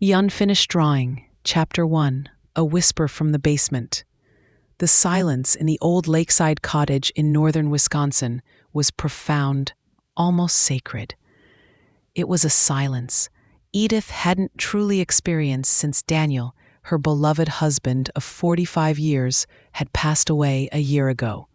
The Unfinished Drawing, Chapter 1, A Whisper from the Basement. The silence in the old lakeside cottage in northern Wisconsin was profound, almost sacred. It was a silence Edith hadn't truly experienced since Daniel, her beloved husband of 45 years, had passed away a year ago.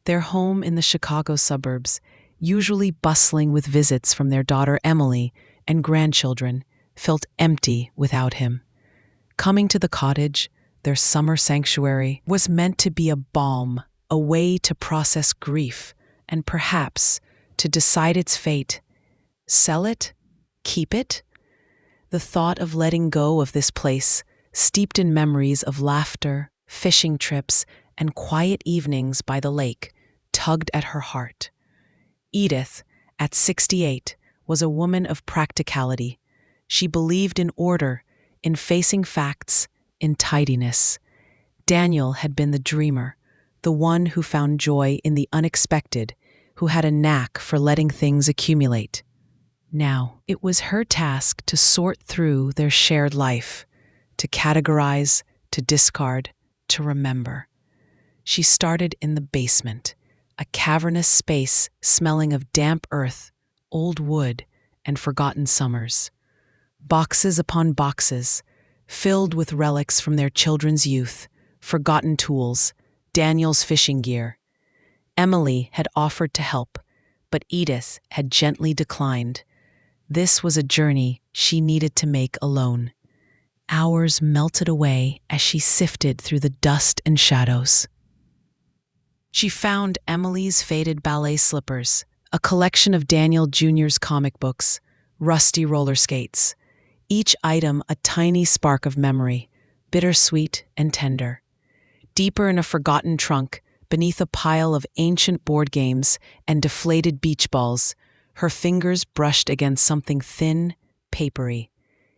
Their home in the Chicago suburbs, usually bustling with visits from their daughter Emily and grandchildren, felt empty without him. Coming to the cottage, their summer sanctuary, was meant to be a balm, a way to process grief, and perhaps to decide its fate. Sell it? Keep it? The thought of letting go of this place, steeped in memories of laughter, fishing trips, and quiet evenings by the lake, tugged at her heart. Edith, at 68, was a woman of practicality. She believed in order, in facing facts, in tidiness. Daniel had been the dreamer, the one who found joy in the unexpected, who had a knack for letting things accumulate. Now, it was her task to sort through their shared life, to categorize, to discard, to remember. She started in the basement, a cavernous space smelling of damp earth, old wood, and forgotten summers. Boxes upon boxes, filled with relics from their children's youth, forgotten tools, Daniel's fishing gear. Emily had offered to help, but Edith had gently declined. This was a journey she needed to make alone. Hours melted away as she sifted through the dust and shadows. She found Emily's faded ballet slippers, a collection of Daniel Jr.'s comic books, rusty roller skates, each item a tiny spark of memory, bittersweet and tender. Deeper in a forgotten trunk, beneath a pile of ancient board games and deflated beach balls, her fingers brushed against something thin, papery.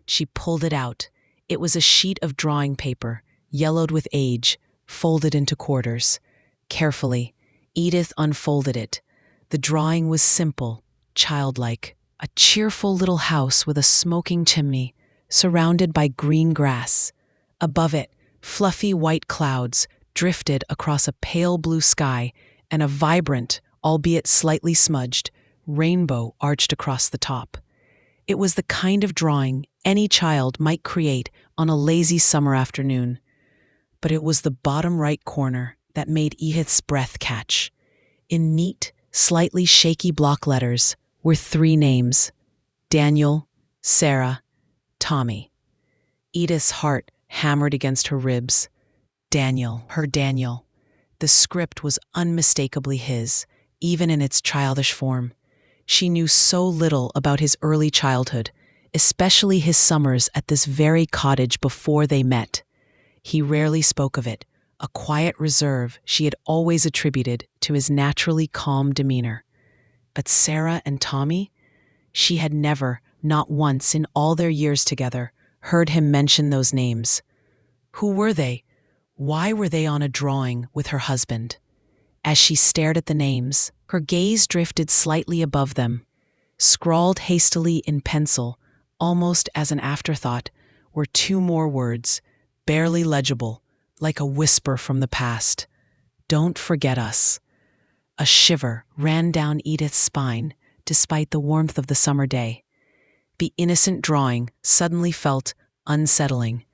She pulled it out. It was a sheet of drawing paper, yellowed with age, folded into quarters. Carefully, Edith unfolded it. The drawing was simple, childlike. A cheerful little house with a smoking chimney, surrounded by green grass. Above it, fluffy white clouds drifted across a pale blue sky, and a vibrant, albeit slightly smudged, rainbow arched across the top. It was the kind of drawing any child might create on a lazy summer afternoon. But it was the bottom right corner that made Edith's breath catch. In neat, slightly shaky block letters were 3 names: Daniel, Sarah, Tommy. Edith's heart hammered against her ribs. Daniel, her Daniel. The script was unmistakably his, even in its childish form. She knew so little about his early childhood, especially his summers at this very cottage before they met. He rarely spoke of it, a quiet reserve she had always attributed to his naturally calm demeanor. But Sarah and Tommy? She had never, not once in all their years together, heard him mention those names. Who were they? Why were they on a drawing with her husband? As she stared at the names, her gaze drifted slightly above them. Scrawled hastily in pencil, almost as an afterthought, were 2 more words, barely legible, like a whisper from the past. Don't forget us. A shiver ran down Edith's spine, despite the warmth of the summer day. The innocent drawing suddenly felt unsettling.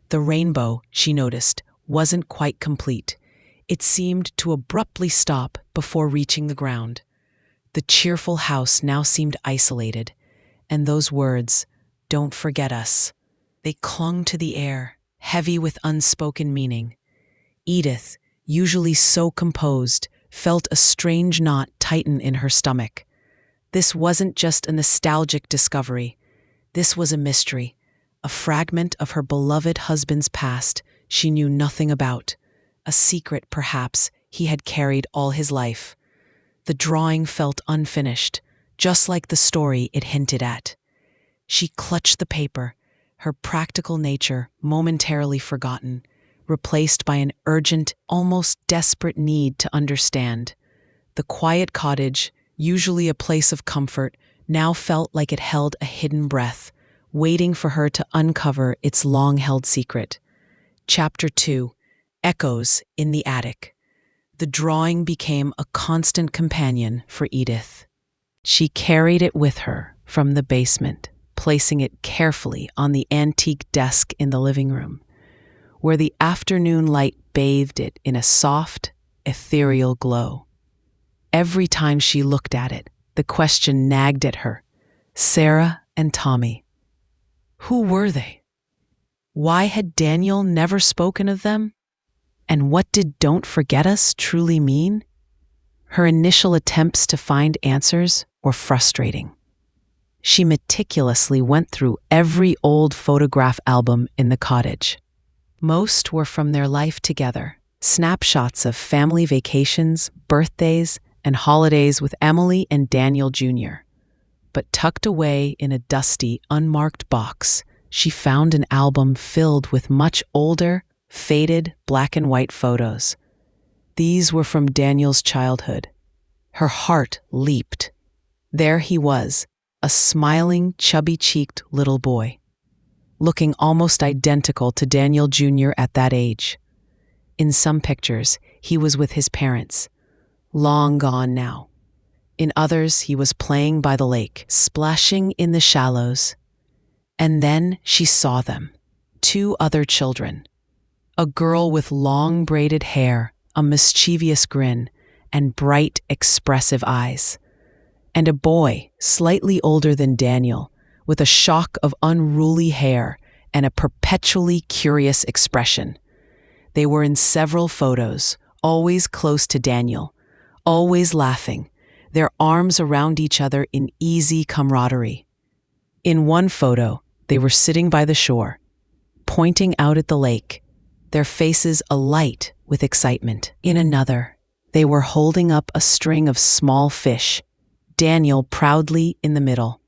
The rainbow, she noticed, wasn't quite complete. It seemed to abruptly stop before reaching the ground. The cheerful house now seemed isolated, and those words, "Don't forget us," they clung to the air, heavy with unspoken meaning. Edith, usually so composed, felt a strange knot tighten in her stomach. This wasn't just a nostalgic discovery. This was a mystery, a fragment of her beloved husband's past she knew nothing about, a secret, perhaps, he had carried all his life. The drawing felt unfinished, just like the story it hinted at. She clutched the paper, her practical nature momentarily forgotten, replaced by an urgent, almost desperate need to understand. The quiet cottage, usually a place of comfort, now felt like it held a hidden breath, waiting for her to uncover its long-held secret. Chapter 2: Echoes in the Attic. The drawing became a constant companion for Edith. She carried it with her from the basement, placing it carefully on the antique desk in the living room, where the afternoon light bathed it in a soft, ethereal glow. Every time she looked at it, the question nagged at her: Sarah and Tommy. Who were they? Why had Daniel never spoken of them? And what did "don't forget us" truly mean? Her initial attempts to find answers were frustrating. She meticulously went through every old photograph album in the cottage. Most were from their life together, snapshots of family vacations, birthdays, and holidays with Emily and Daniel Jr. But tucked away in a dusty, unmarked box, she found an album filled with much older, faded black and white photos. These were from Daniel's childhood. Her heart leaped. There he was, a smiling, chubby-cheeked little boy, looking almost identical to Daniel Jr. at that age. In some pictures, he was with his parents, long gone now. In others, he was playing by the lake, splashing in the shallows. And then she saw them, 2 other children. A girl with long braided hair, a mischievous grin, and bright, expressive eyes. And a boy, slightly older than Daniel, with a shock of unruly hair and a perpetually curious expression. They were in several photos, always close to Daniel, always laughing, their arms around each other in easy camaraderie. In one photo, they were sitting by the shore, pointing out at the lake, their faces alight with excitement. In another, they were holding up a string of small fish, Daniel proudly in the middle.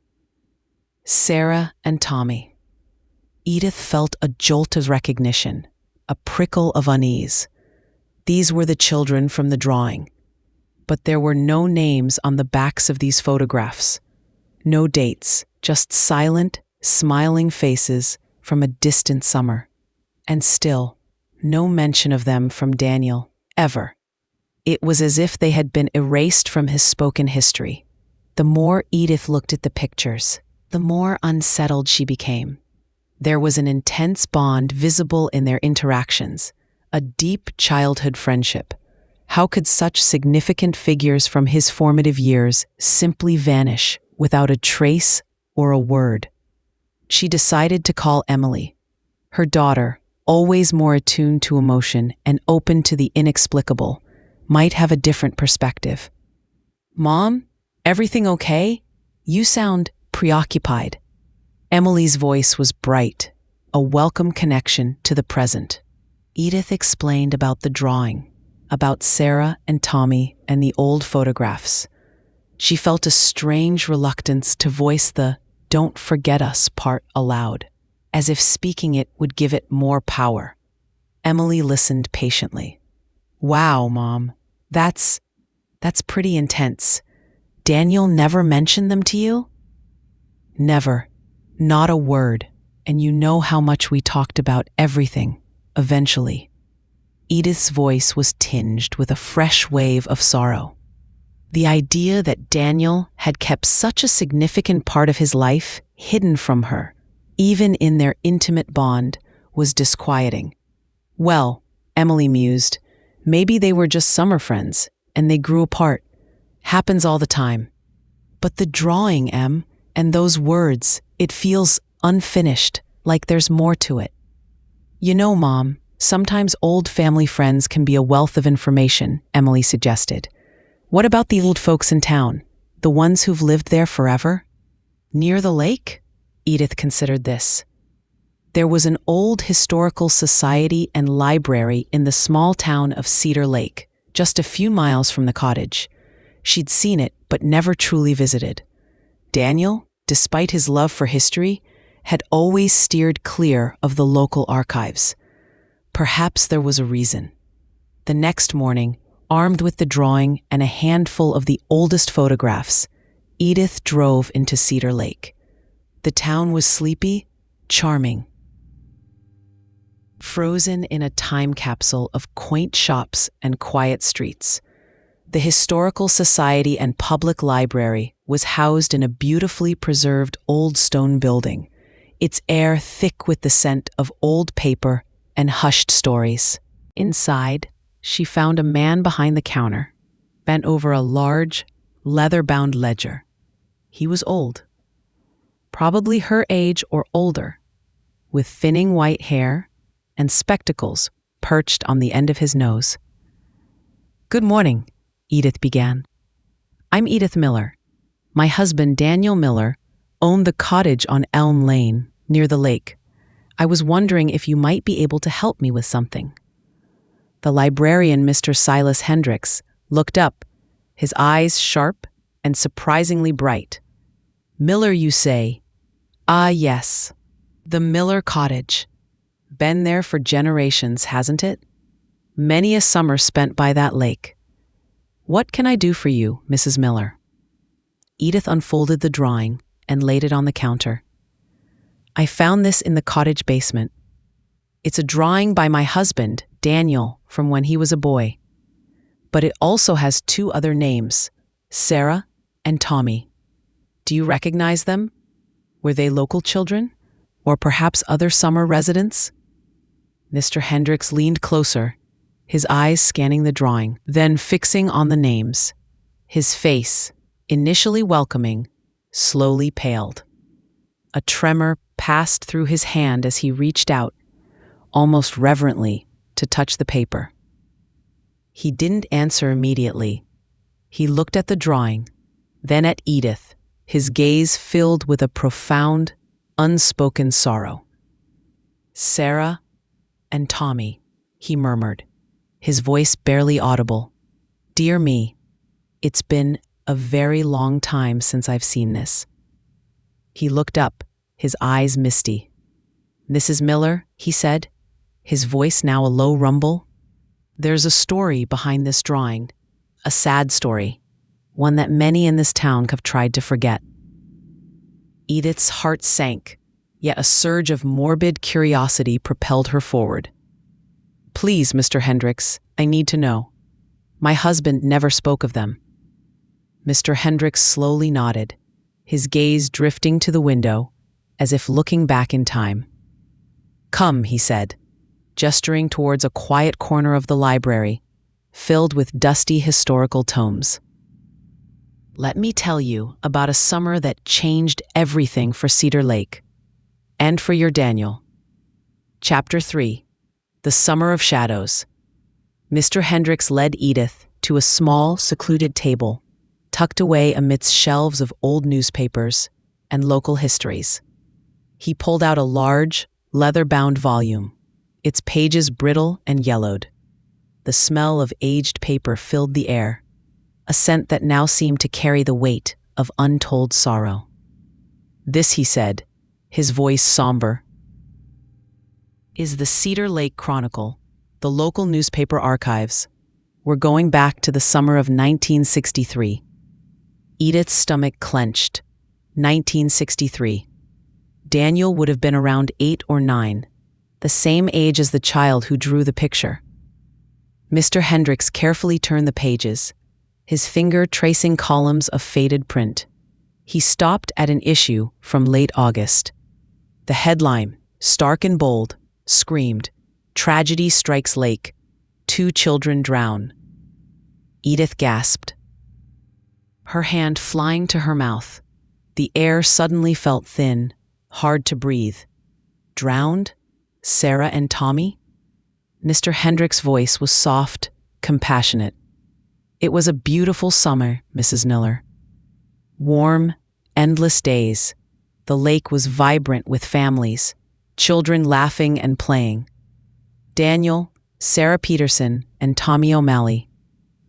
Sarah and Tommy. Edith felt a jolt of recognition, a prickle of unease. These were the children from the drawing. But there were no names on the backs of these photographs. No dates, just silent, smiling faces from a distant summer. And still, no mention of them from Daniel, ever. It was as if they had been erased from his spoken history. The more Edith looked at the pictures, the more unsettled she became. There was an intense bond visible in their interactions, a deep childhood friendship. How could such significant figures from his formative years simply vanish without a trace or a word? She decided to call Emily. Her daughter, always more attuned to emotion and open to the inexplicable, might have a different perspective. "Mom, everything okay? You sound preoccupied." Emily's voice was bright, a welcome connection to the present. Edith explained about the drawing, about Sarah and Tommy and the old photographs. She felt a strange reluctance to voice the "don't forget us" part aloud, as if speaking it would give it more power. Emily listened patiently. "Wow, Mom, that's pretty intense. Daniel never mentioned them to you?" "Never. Not a word. And you know how much we talked about everything, eventually." Edith's voice was tinged with a fresh wave of sorrow. The idea that Daniel had kept such a significant part of his life hidden from her, even in their intimate bond, was disquieting. Well, Emily mused, maybe they were just summer friends, and they grew apart. Happens all the time. But the drawing, Em, and those words, it feels unfinished, like there's more to it. "You know, Mom, sometimes old family friends can be a wealth of information," Emily suggested. "What about the old folks in town, the ones who've lived there forever?" "Near the lake?" Edith considered this. There was an old historical society and library in the small town of Cedar Lake, just a few miles from the cottage. She'd seen it, but never truly visited. Daniel, despite his love for history, had always steered clear of the local archives. Perhaps there was a reason. The next morning, armed with the drawing and a handful of the oldest photographs, Edith drove into Cedar Lake. The town was sleepy, charming, frozen in a time capsule of quaint shops and quiet streets. The Historical Society and Public Library was housed in a beautifully preserved old stone building, its air thick with the scent of old paper and hushed stories. Inside, she found a man behind the counter, bent over a large, leather-bound ledger. He was old, probably her age or older, with thinning white hair and spectacles perched on the end of his nose. "Good morning," Edith began. "I'm Edith Miller. My husband, Daniel Miller, owned the cottage on Elm Lane, near the lake. I was wondering if you might be able to help me with something." The librarian, Mr. Silas Hendricks, looked up, his eyes sharp and surprisingly bright. "Miller, you say?" "Ah, yes. The Miller cottage. Been there for generations, hasn't it? Many a summer spent by that lake. What can I do for you, Mrs. Miller?" Edith unfolded the drawing and laid it on the counter. "I found this in the cottage basement. It's a drawing by my husband, Daniel, from when he was a boy. But it also has two other names, Sarah and Tommy. Do you recognize them? Were they local children? Or perhaps other summer residents?" Mr. Hendricks leaned closer, his eyes scanning the drawing, then fixing on the names. His face, initially welcoming, slowly paled. A tremor passed through his hand as he reached out, almost reverently, to touch the paper. He didn't answer immediately. He looked at the drawing, then at Edith, his gaze filled with a profound, unspoken sorrow. "Sarah and Tommy," he murmured, his voice barely audible. "Dear me, it's been a very long time since I've seen this." He looked up, his eyes misty. "Mrs. Miller," he said, his voice now a low rumble, "there's a story behind this drawing, a sad story, one that many in this town have tried to forget." Edith's heart sank, yet a surge of morbid curiosity propelled her forward. "Please, Mr. Hendricks, I need to know. My husband never spoke of them." Mr. Hendricks slowly nodded, his gaze drifting to the window, as if looking back in time. "Come," he said, gesturing towards a quiet corner of the library, filled with dusty historical tomes. "Let me tell you about a summer that changed everything for Cedar Lake, and for your Daniel." Chapter 3. The Summer of Shadows. Mr. Hendricks led Edith to a small, secluded table, tucked away amidst shelves of old newspapers and local histories. He pulled out a large, leather-bound volume, its pages brittle and yellowed. The smell of aged paper filled the air, a scent that now seemed to carry the weight of untold sorrow. "This," he said, his voice somber, "is the Cedar Lake Chronicle, the local newspaper archives. We're going back to the summer of 1963. Edith's stomach clenched. 1963. Daniel would have been around 8 or 9, the same age as the child who drew the picture. Mr. Hendricks carefully turned the pages, his finger tracing columns of faded print. He stopped at an issue from late August. The headline, stark and bold, screamed, "Tragedy strikes lake. 2 children drown." Edith gasped, her hand flying to her mouth. The air suddenly felt thin, hard to breathe. Drowned? Sarah and Tommy? Mr. Hendricks' voice was soft, compassionate. "It was a beautiful summer, Mrs. Miller. Warm, endless days. The lake was vibrant with families, children laughing and playing. Daniel, Sarah Peterson, and Tommy O'Malley.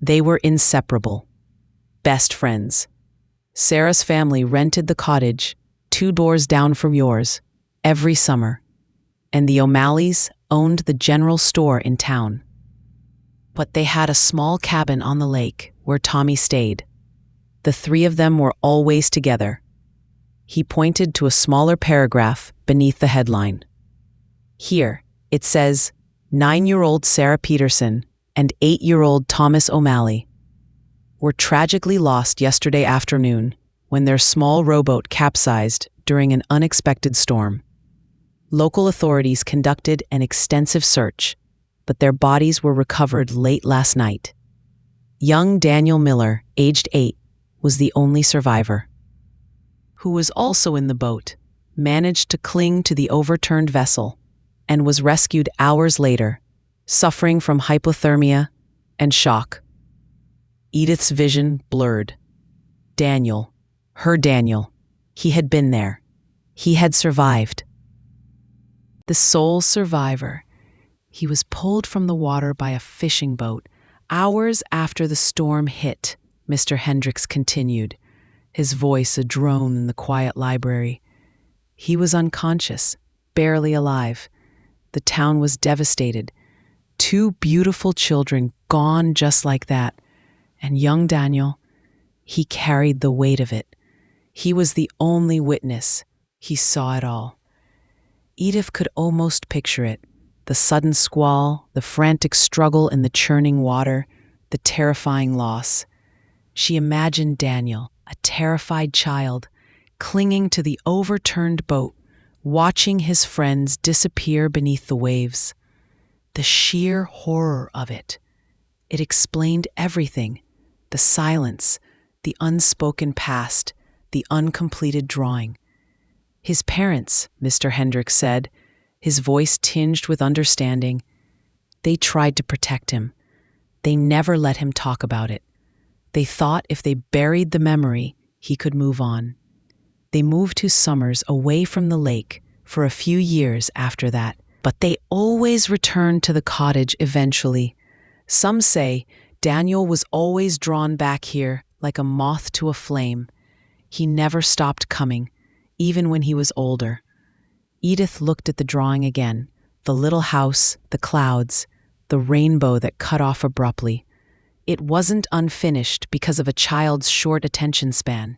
They were inseparable. Best friends. Sarah's family rented the cottage, 2 doors down from yours, every summer. And the O'Malleys owned the general store in town. But they had a small cabin on the lake where Tommy stayed. The 3 of them were always together. He pointed to a smaller paragraph beneath the headline. Here, it says, 9-year-old Sarah Peterson and 8-year-old Thomas O'Malley were tragically lost yesterday afternoon when their small rowboat capsized during an unexpected storm. Local authorities conducted an extensive search, but their bodies were recovered late last night. Young Daniel Miller, aged 8, was the only survivor, who was also in the boat, managed to cling to the overturned vessel, and was rescued hours later, suffering from hypothermia and shock. Edith's vision blurred. Daniel, her Daniel, he had been there. He had survived. The sole survivor. He was pulled from the water by a fishing boat hours after the storm hit, Mr. Hendricks continued, his voice a drone in the quiet library. He was unconscious, barely alive. The town was devastated. 2 beautiful children gone just like that. And young Daniel, he carried the weight of it. He was the only witness. He saw it all. Edith could almost picture it. The sudden squall, the frantic struggle in the churning water, the terrifying loss. She imagined Daniel, a terrified child, clinging to the overturned boat, watching his friends disappear beneath the waves. The sheer horror of it. It explained everything. The silence, the unspoken past, the uncompleted drawing. His parents, Mr. Hendricks said, his voice tinged with understanding. They tried to protect him. They never let him talk about it. They thought if they buried the memory, he could move on. They moved to Summers away from the lake for a few years after that, but they always returned to the cottage eventually. Some say Daniel was always drawn back here like a moth to a flame. He never stopped coming, even when he was older. Edith looked at the drawing again, the little house, the clouds, the rainbow that cut off abruptly. It wasn't unfinished because of a child's short attention span.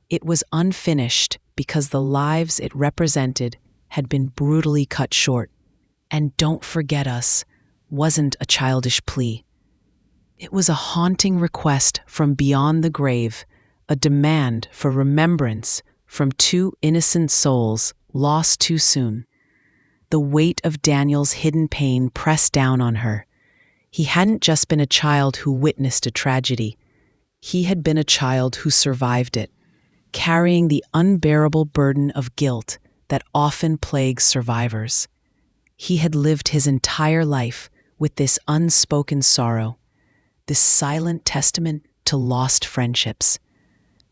It was unfinished because the lives it represented had been brutally cut short. And "don't forget us" wasn't a childish plea. It was a haunting request from beyond the grave, a demand for remembrance from 2 innocent souls lost too soon. The weight of Daniel's hidden pain pressed down on her. He hadn't just been a child who witnessed a tragedy. He had been a child who survived it, carrying the unbearable burden of guilt that often plagues survivors. He had lived his entire life with this unspoken sorrow, this silent testament to lost friendships.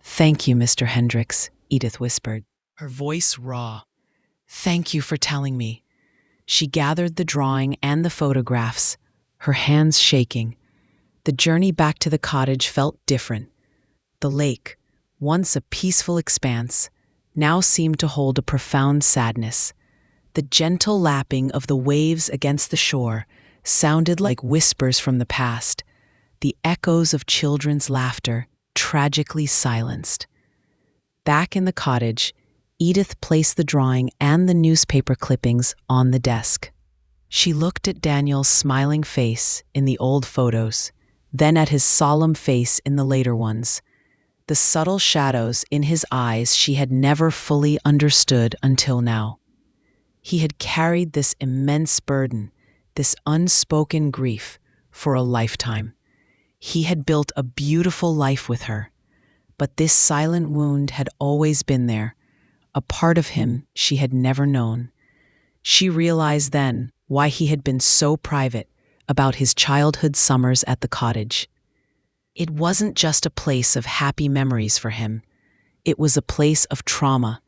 "Thank you, Mr. Hendricks," Edith whispered, her voice raw. "Thank you for telling me." She gathered the drawing and the photographs, her hands shaking. The journey back to the cottage felt different. The lake, once a peaceful expanse, now seemed to hold a profound sadness. The gentle lapping of the waves against the shore sounded like whispers from the past, the echoes of children's laughter tragically silenced. Back in the cottage, Edith placed the drawing and the newspaper clippings on the desk. She looked at Daniel's smiling face in the old photos, then at his solemn face in the later ones. The subtle shadows in his eyes she had never fully understood until now. He had carried this immense burden, this unspoken grief, for a lifetime. He had built a beautiful life with her, but this silent wound had always been there, a part of him she had never known. She realized then why he had been so private about his childhood summers at the cottage. It wasn't just a place of happy memories for him. It was a place of trauma,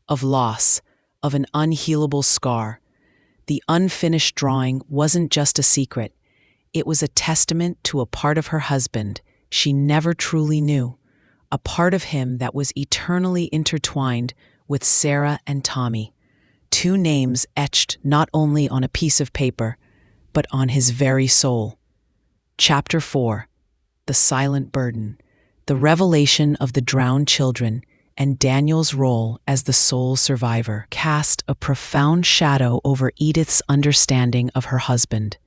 of loss, of an unhealable scar. The unfinished drawing wasn't just a secret. It was a testament to a part of her husband she never truly knew, a part of him that was eternally intertwined with Sarah and Tommy, 2 names etched not only on a piece of paper, but on his very soul. Chapter 4. The Silent Burden. The revelation of the drowned children and Daniel's role as the sole survivor cast a profound shadow over Edith's understanding of her husband.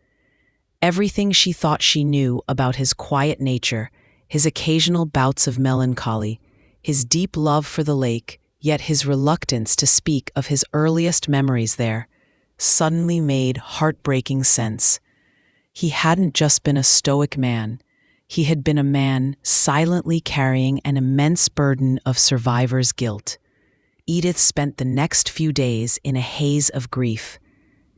Everything she thought she knew about his quiet nature, his occasional bouts of melancholy, his deep love for the lake, yet his reluctance to speak of his earliest memories there, suddenly made heartbreaking sense. He hadn't just been a stoic man. He had been a man silently carrying an immense burden of survivor's guilt. Edith spent the next few days in a haze of grief,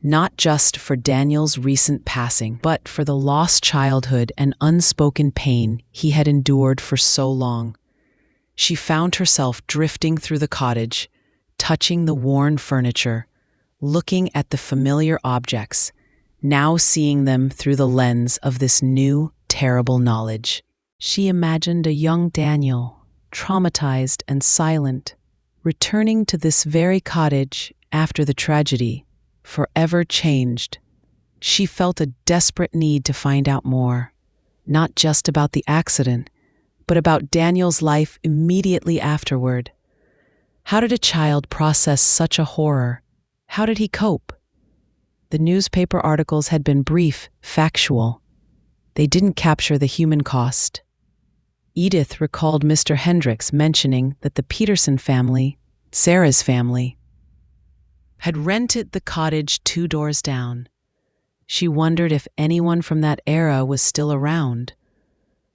not just for Daniel's recent passing, but for the lost childhood and unspoken pain he had endured for so long. She found herself drifting through the cottage, touching the worn furniture, looking at the familiar objects, now seeing them through the lens of this new, terrible knowledge. She imagined a young Daniel, traumatized and silent, returning to this very cottage after the tragedy, forever changed. She felt a desperate need to find out more, not just about the accident, but about Daniel's life immediately afterward. How did a child process such a horror? How did he cope? The newspaper articles had been brief, factual. They didn't capture the human cost. Edith recalled Mr. Hendricks mentioning that the Peterson family, Sarah's family, had rented the cottage 2 doors down. She wondered if anyone from that era was still around.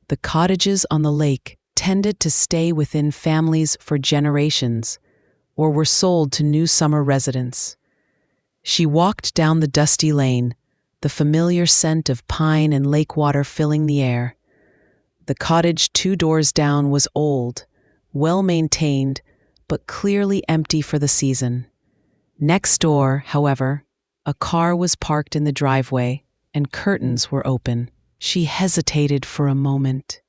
The cottages on the lake tended to stay within families for generations, or were sold to new summer residents. She walked down the dusty lane, the familiar scent of pine and lake water filling the air. The cottage 2 doors down was old, well-maintained, but clearly empty for the season. Next door, however, a car was parked in the driveway and curtains were open. She hesitated for a moment,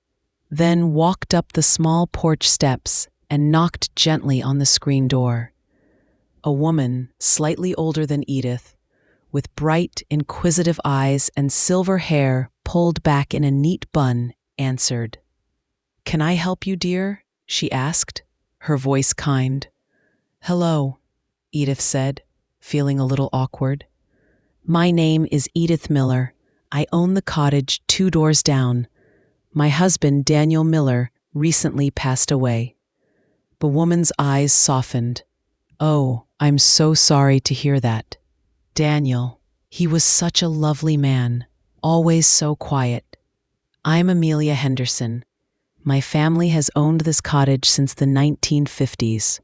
then walked up the small porch steps and knocked gently on the screen door. A woman, slightly older than Edith, with bright, inquisitive eyes and silver hair pulled back in a neat bun, answered. "Can I help you, dear?" she asked, her voice kind. "Hello," Edith said, feeling a little awkward. "My name is Edith Miller. I own the cottage 2 doors down. My husband, Daniel Miller, recently passed away." The woman's eyes softened. "Oh, I'm so sorry to hear that. Daniel, he was such a lovely man, always so quiet. I'm Amelia Henderson. My family has owned this cottage since the 1950s.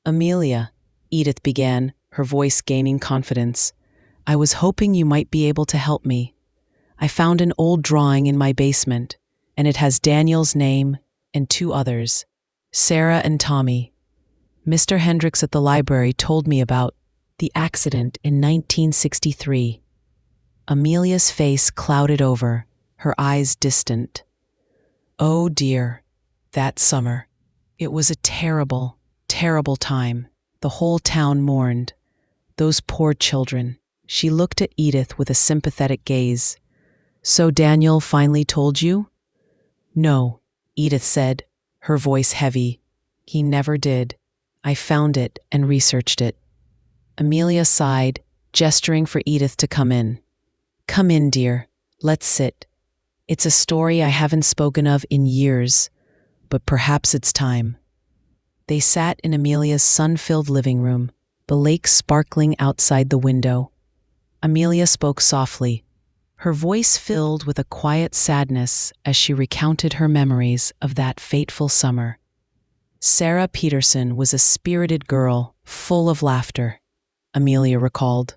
"Amelia," Edith began, her voice gaining confidence, "I was hoping you might be able to help me. I found an old drawing in my basement, and it has Daniel's name and 2 others, Sarah and Tommy. Mr. Hendricks at the library told me about the accident in 1963. Amelia's face clouded over, her eyes distant. "Oh dear, that summer. It was a terrible, terrible time. The whole town mourned. Those poor children." She looked at Edith with a sympathetic gaze. "So Daniel finally told you?" "No," Edith said, her voice heavy. "He never did. I found it and researched it." Amelia sighed, gesturing for Edith to come in. "Come in, dear. Let's sit. It's a story I haven't spoken of in years, but perhaps it's time." They sat in Amelia's sun-filled living room, the lake sparkling outside the window. Amelia spoke softly, her voice filled with a quiet sadness as she recounted her memories of that fateful summer. Sarah Peterson was a spirited girl, full of laughter, Amelia recalled,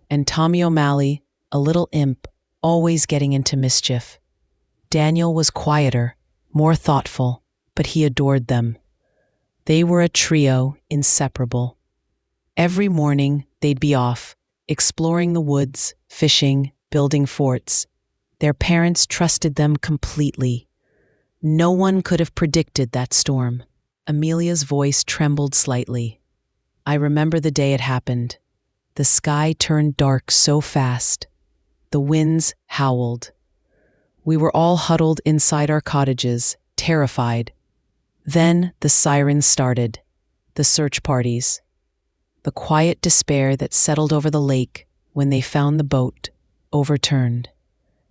and Tommy O'Malley, a little imp, always getting into mischief. Daniel was quieter, more thoughtful, but he adored them. They were a trio, inseparable. Every morning, they'd be off, exploring the woods, fishing, building forts. Their parents trusted them completely. No one could have predicted that storm. Amelia's voice trembled slightly. "I remember the day it happened. The sky turned dark so fast. The winds howled. We were all huddled inside our cottages, terrified. Then the sirens started, the search parties, the quiet despair that settled over the lake when they found the boat overturned.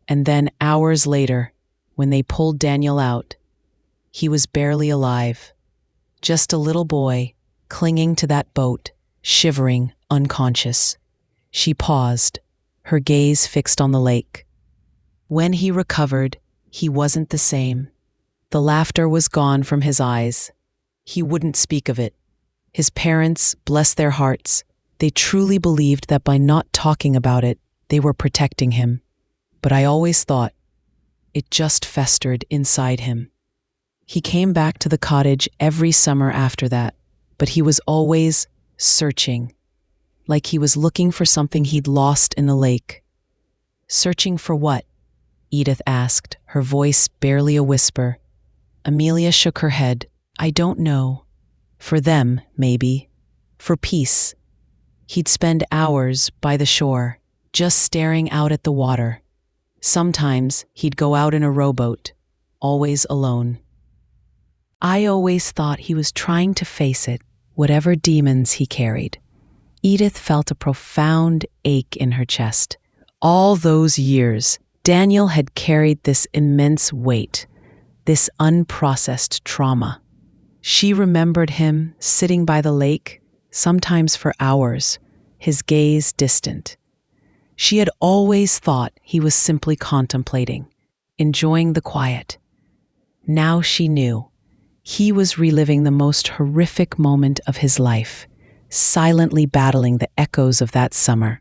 And then hours later, when they pulled Daniel out, he was barely alive, just a little boy clinging to that boat, shivering, unconscious. She paused, her gaze fixed on the lake. When he recovered, he wasn't the same. The laughter was gone from his eyes. He wouldn't speak of it. His parents, bless their hearts, they truly believed that by not talking about it, they were protecting him. But I always thought it just festered inside him. He came back to the cottage every summer after that, but he was always searching, like he was looking for something he'd lost in the lake. Searching for what? Edith asked, her voice barely a whisper. Amelia shook her head. I don't know. For them, maybe. For peace. He'd spend hours by the shore, just staring out at the water. Sometimes he'd go out in a rowboat, always alone. I always thought he was trying to face it, whatever demons he carried. Edith felt a profound ache in her chest. All those years, Daniel had carried this immense weight, this unprocessed trauma. She remembered him sitting by the lake, sometimes for hours, his gaze distant. She had always thought he was simply contemplating, enjoying the quiet. Now she knew. He was reliving the most horrific moment of his life, silently battling the echoes of that summer.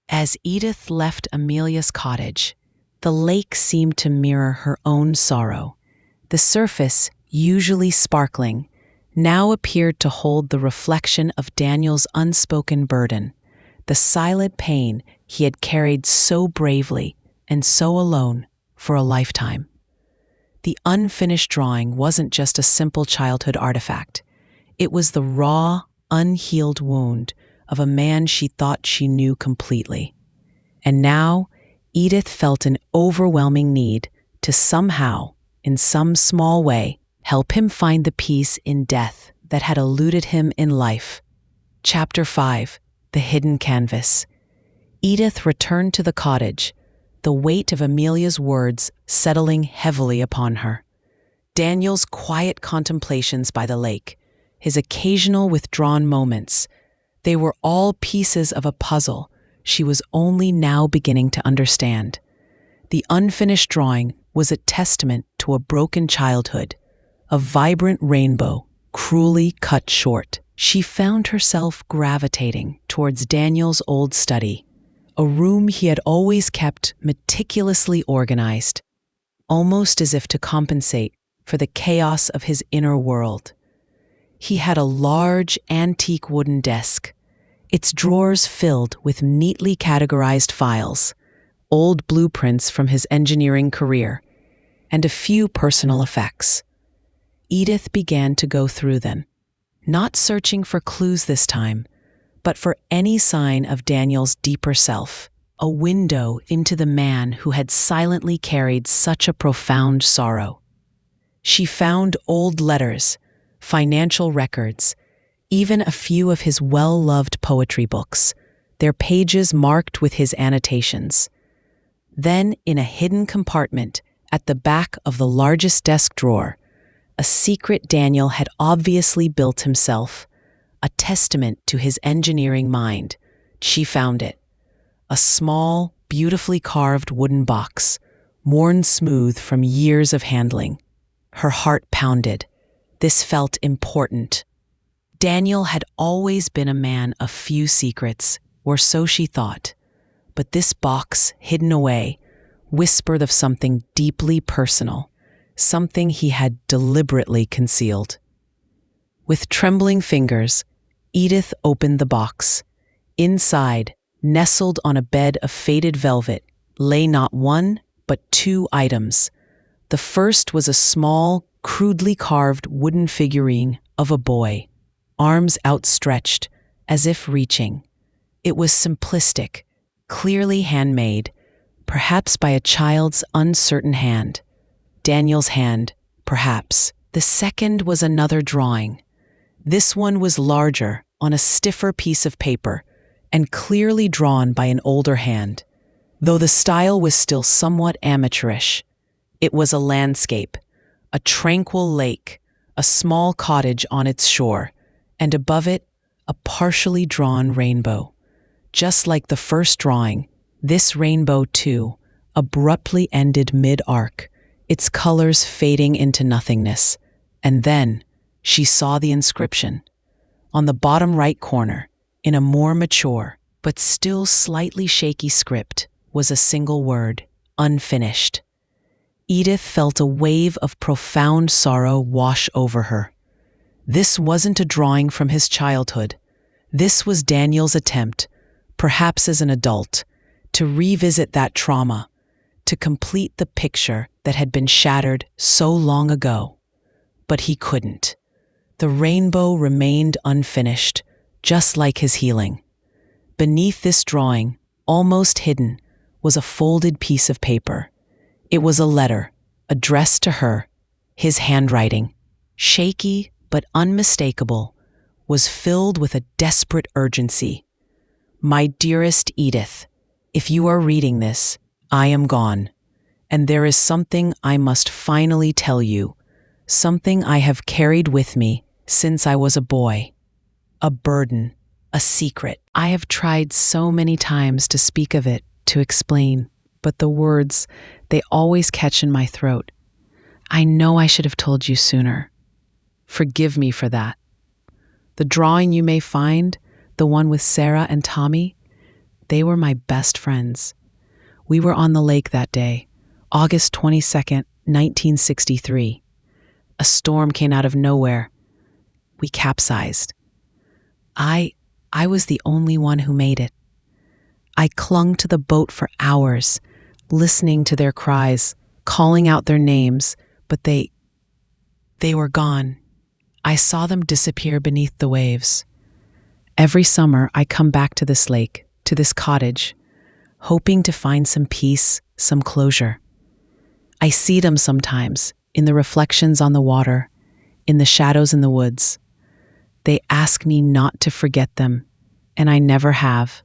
As Edith left Amelia's cottage, the lake seemed to mirror her own sorrow. The surface, usually sparkling, now appeared to hold the reflection of Daniel's unspoken burden, the silent pain he had carried so bravely and so alone for a lifetime. The unfinished drawing wasn't just a simple childhood artifact. It was the raw, unhealed wound of a man she thought she knew completely. And now, Edith felt an overwhelming need to somehow, in some small way, help him find the peace in death that had eluded him in life. Chapter 5. The Hidden Canvas. Edith returned to the cottage, the weight of Amelia's words settling heavily upon her. Daniel's quiet contemplations by the lake, his occasional withdrawn moments, they were all pieces of a puzzle she was only now beginning to understand. The unfinished drawing was a testament to a broken childhood, a vibrant rainbow cruelly cut short. She found herself gravitating towards Daniel's old study, a room he had always kept meticulously organized, almost as if to compensate for the chaos of his inner world. He had a large, antique wooden desk, its drawers filled with neatly categorized files, old blueprints from his engineering career, and a few personal effects. Edith began to go through them, not searching for clues this time, but for any sign of Daniel's deeper self, a window into the man who had silently carried such a profound sorrow. She found old letters, financial records, even a few of his well-loved poetry books, their pages marked with his annotations. Then, in a hidden compartment at the back of the largest desk drawer, a secret Daniel had obviously built himself, a testament to his engineering mind. She found it. A small, beautifully carved wooden box, worn smooth from years of handling. Her heart pounded. This felt important. Daniel had always been a man of few secrets, or so she thought. But this box, hidden away, whispered of something deeply personal, something he had deliberately concealed. With trembling fingers, Edith opened the box. Inside, nestled on a bed of faded velvet, lay not one, but two items. The first was a small, crudely carved wooden figurine of a boy, arms outstretched, as if reaching. It was simplistic, clearly handmade, perhaps by a child's uncertain hand. Daniel's hand, perhaps, The second was another drawing. This one was larger, on a stiffer piece of paper, and clearly drawn by an older hand. Though the style was still somewhat amateurish, it was a landscape, a tranquil lake, a small cottage on its shore, and above it, a partially drawn rainbow. Just like the first drawing, this rainbow, too, abruptly ended mid-arc, its colors fading into nothingness. And then she saw the inscription. On the bottom right corner, in a more mature, but still slightly shaky script, was a single word, unfinished. Edith felt a wave of profound sorrow wash over her. This wasn't a drawing from his childhood. This was Daniel's attempt, perhaps as an adult, to revisit that trauma, to complete the picture that had been shattered so long ago. But he couldn't. The rainbow remained unfinished, just like his healing. Beneath this drawing, almost hidden, was a folded piece of paper. It was a letter, addressed to her. His handwriting, shaky but unmistakable, was filled with a desperate urgency. "My dearest Edith, if you are reading this, I am gone, and there is something I must finally tell you, something I have carried with me since I was a boy. A burden, a secret. I have tried so many times to speak of it, to explain, but the words, they always catch in my throat. I know I should have told you sooner. Forgive me for that. The drawing you may find, the one with Sarah and Tommy, they were my best friends. We were on the lake that day, August 22nd, 1963. A storm came out of nowhere. We capsized. I was the only one who made it. I clung to the boat for hours, listening to their cries, calling out their names, but they were gone. I saw them disappear beneath the waves. Every summer, I come back to this lake, to this cottage, hoping to find some peace, some closure. I see them sometimes, in the reflections on the water, in the shadows in the woods. They ask me not to forget them, and I never have.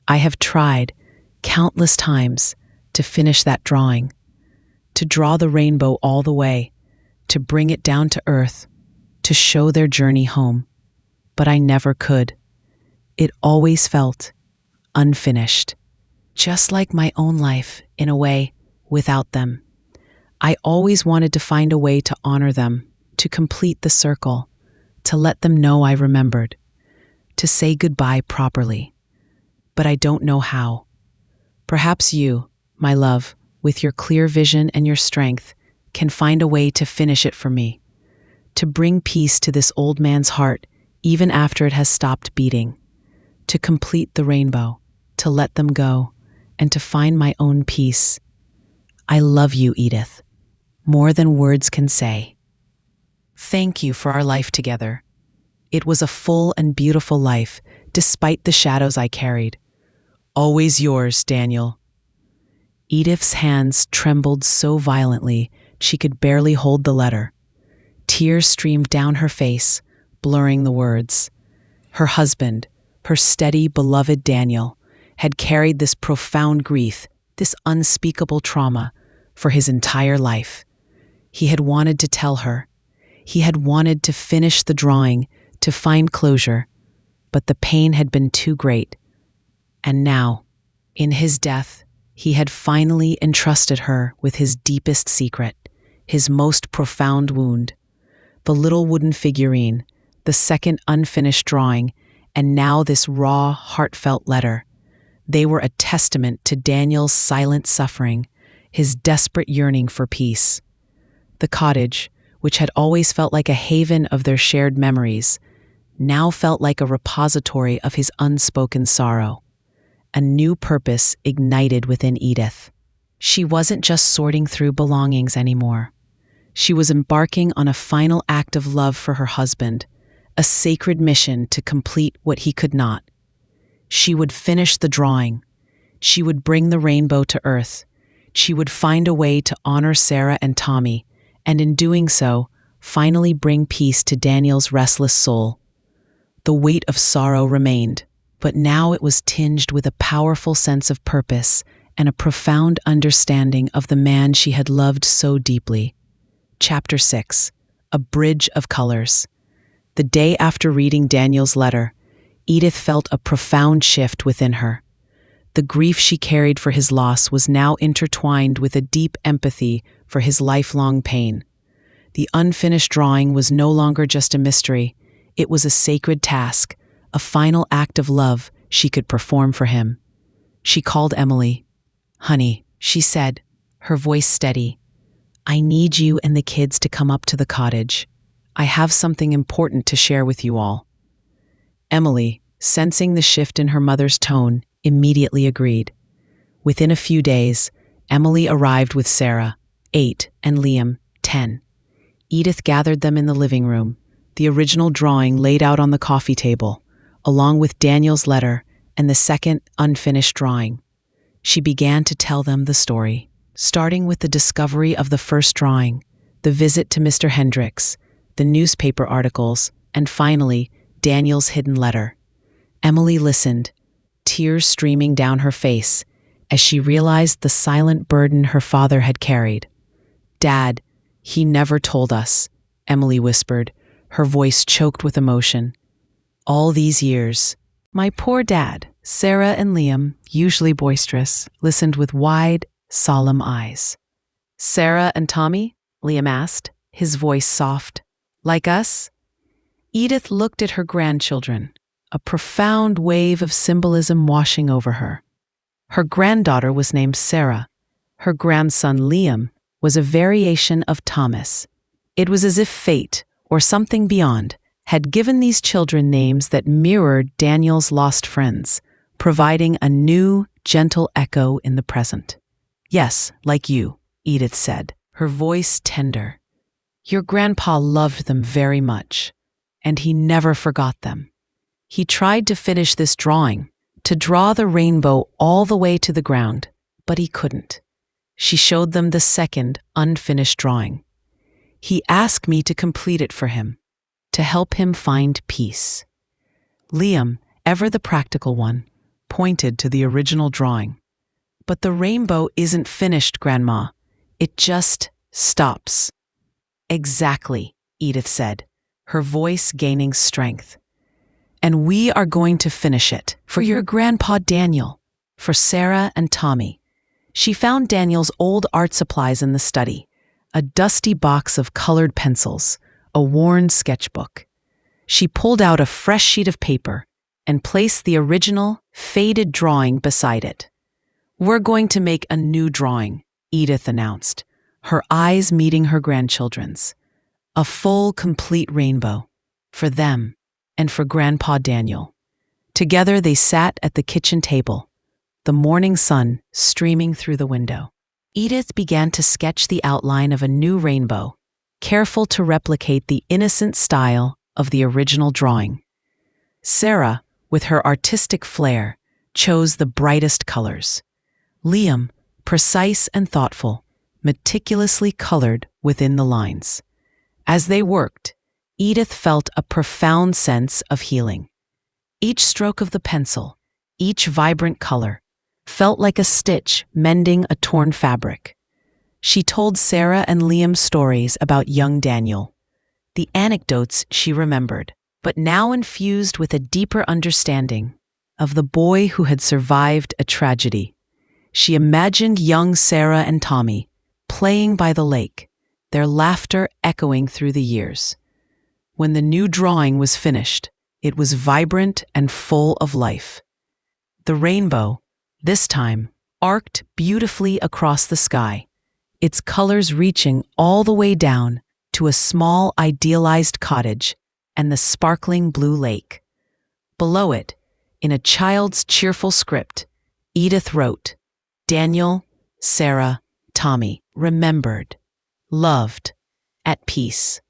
I have tried, countless times, to finish that drawing, to draw the rainbow all the way, to bring it down to earth, to show their journey home. But I never could. It always felt unfinished, just like my own life, in a way, without them. I always wanted to find a way to honor them, to complete the circle, to let them know I remembered, to say goodbye properly. But I don't know how. Perhaps you, my love, with your clear vision and your strength, can find a way to finish it for me, to bring peace to this old man's heart even after it has stopped beating, to complete the rainbow, to let them go, and to find my own peace. I love you, Edith, more than words can say. Thank you for our life together. It was a full and beautiful life, despite the shadows I carried. Always yours, Daniel." Edith's hands trembled so violently she could barely hold the letter. Tears streamed down her face, blurring the words. Her husband, her steady, beloved Daniel, had carried this profound grief, this unspeakable trauma, for his entire life. He had wanted to tell her. He had wanted to finish the drawing, to find closure, but the pain had been too great. And now, in his death, he had finally entrusted her with his deepest secret, his most profound wound. The little wooden figurine, the second unfinished drawing, and now this raw, heartfelt letter. They were a testament to Daniel's silent suffering, his desperate yearning for peace. The cottage, which had always felt like a haven of their shared memories, now felt like a repository of his unspoken sorrow. A new purpose ignited within Edith. She wasn't just sorting through belongings anymore. She was embarking on a final act of love for her husband, a sacred mission to complete what he could not. She would finish the drawing. She would bring the rainbow to earth. She would find a way to honor Sarah and Tommy, and in doing so, finally bring peace to Daniel's restless soul. The weight of sorrow remained, but now it was tinged with a powerful sense of purpose and a profound understanding of the man she had loved so deeply. Chapter 6. A Bridge of Colors. The day after reading Daniel's letter, Edith felt a profound shift within her. The grief she carried for his loss was now intertwined with a deep empathy for his lifelong pain. The unfinished drawing was no longer just a mystery. It was a sacred task, a final act of love she could perform for him. She called Emily. "Honey," she said, her voice steady, "I need you and the kids to come up to the cottage. I have something important to share with you all." Emily, sensing the shift in her mother's tone, immediately agreed. Within a few days, Emily arrived with Sarah, 8, and Liam, 10. Edith gathered them in the living room, the original drawing laid out on the coffee table, along with Daniel's letter and the second unfinished drawing. She began to tell them the story, starting with the discovery of the first drawing, the visit to Mr. Hendricks, the newspaper articles, and finally, Daniel's hidden letter. Emily listened, tears streaming down her face, as she realized the silent burden her father had carried. "Dad, he never told us," Emily whispered, her voice choked with emotion. "All these years." My poor dad, Sarah and Liam, usually boisterous, listened with wide, solemn eyes. "Sarah and Tommy?" Liam asked, his voice soft. "Like us?" Edith looked at her grandchildren, a profound wave of symbolism washing over her. Her granddaughter was named Sarah. Her grandson, Liam, was a variation of Thomas. It was as if fate, or something beyond, had given these children names that mirrored Daniel's lost friends, providing a new, gentle echo in the present. "Yes, like you," Edith said, her voice tender. "Your grandpa loved them very much, and he never forgot them. He tried to finish this drawing, to draw the rainbow all the way to the ground, but he couldn't." She showed them the second, unfinished drawing. "He asked me to complete it for him, to help him find peace." Liam, ever the practical one, pointed to the original drawing. "But the rainbow isn't finished, Grandma. It just stops." "Exactly," Edith said, her voice gaining strength. "And we are going to finish it, for your grandpa Daniel, for Sarah and Tommy." She found Daniel's old art supplies in the study, a dusty box of colored pencils, a worn sketchbook. She pulled out a fresh sheet of paper and placed the original, faded drawing beside it. "We're going to make a new drawing," Edith announced, her eyes meeting her grandchildren's. "A full, complete rainbow, for them and for Grandpa Daniel." Together they sat at the kitchen table, the morning sun streaming through the window. Edith began to sketch the outline of a new rainbow, careful to replicate the innocent style of the original drawing. Sarah, with her artistic flair, chose the brightest colors. Liam, precise and thoughtful, meticulously colored within the lines. As they worked, Edith felt a profound sense of healing. Each stroke of the pencil, each vibrant color, felt like a stitch mending a torn fabric. She told Sarah and Liam stories about young Daniel, the anecdotes she remembered, but now infused with a deeper understanding of the boy who had survived a tragedy. She imagined young Sarah and Tommy playing by the lake, their laughter echoing through the years. When the new drawing was finished, it was vibrant and full of life. The rainbow, this time, arced beautifully across the sky, its colors reaching all the way down to a small idealized cottage and the sparkling blue lake. Below it, in a child's cheerful script, Edith wrote, "Daniel, Sarah, Tommy, remembered, loved, at peace."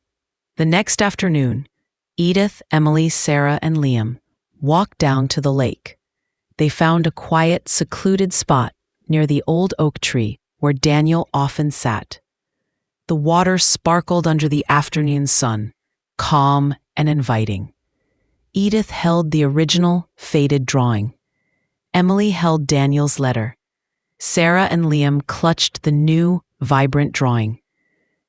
The next afternoon, Edith, Emily, Sarah, and Liam walked down to the lake. They found a quiet, secluded spot near the old oak tree where Daniel often sat. The water sparkled under the afternoon sun, calm and inviting. Edith held the original, faded drawing. Emily held Daniel's letter. Sarah and Liam clutched the new, vibrant drawing.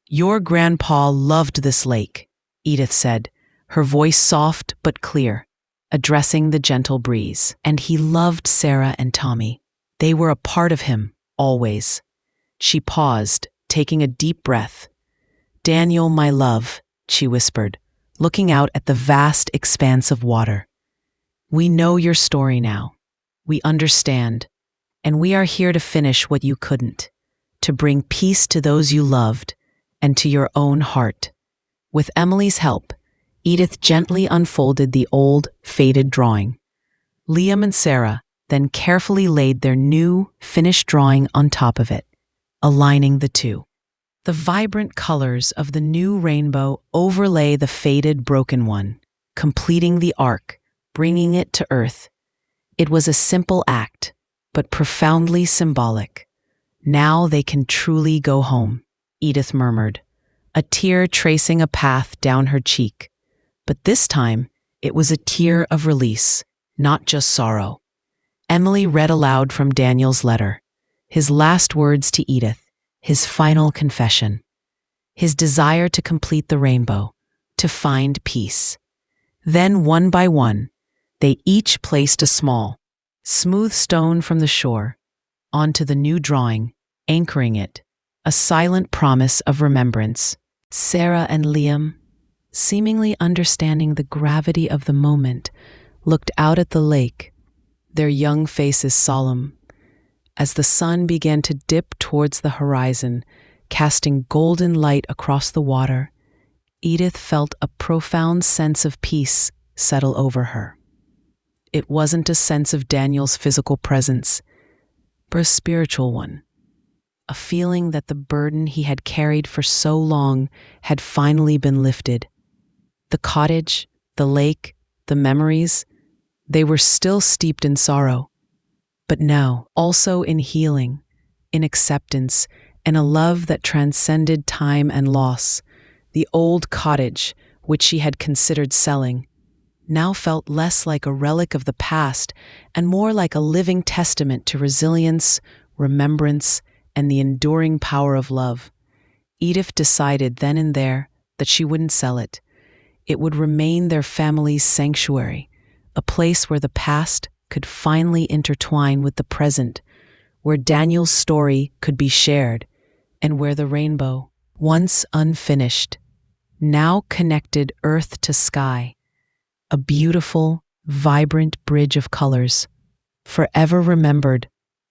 "Your grandpa loved this lake," Edith said, her voice soft but clear, addressing the gentle breeze. "And he loved Sarah and Tommy. They were a part of him, always." She paused, taking a deep breath. "Daniel, my love," she whispered, looking out at the vast expanse of water. "We know your story now. We understand. And we are here to finish what you couldn't, to bring peace to those you loved and to your own heart." With Emily's help, Edith gently unfolded the old, faded drawing. Liam and Sarah then carefully laid their new, finished drawing on top of it, aligning the two. The vibrant colors of the new rainbow overlay the faded, broken one, completing the arc, bringing it to earth. It was a simple act, but profoundly symbolic. "Now they can truly go home," Edith murmured, a tear tracing a path down her cheek. But this time, it was a tear of release, not just sorrow. Emily read aloud from Daniel's letter, his last words to Edith, his final confession, his desire to complete the rainbow, to find peace. Then, one by one, they each placed a small, smooth stone from the shore onto the new drawing, anchoring it, a silent promise of remembrance. Sarah and Liam, seemingly understanding the gravity of the moment, looked out at the lake, their young faces solemn. As the sun began to dip towards the horizon, casting golden light across the water, Edith felt a profound sense of peace settle over her. It wasn't a sense of Daniel's physical presence, but a spiritual one. A feeling that the burden he had carried for so long had finally been lifted. The cottage, the lake, the memories, they were still steeped in sorrow, but now also in healing, in acceptance, and a love that transcended time and loss. The old cottage, which she had considered selling, now felt less like a relic of the past and more like a living testament to resilience, remembrance, and the enduring power of love. Edith decided then and there that she wouldn't sell it. It would remain their family's sanctuary, a place where the past could finally intertwine with the present, where Daniel's story could be shared, and where the rainbow, once unfinished, now connected earth to sky, a beautiful, vibrant bridge of colors, forever remembered,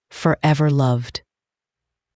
forever loved.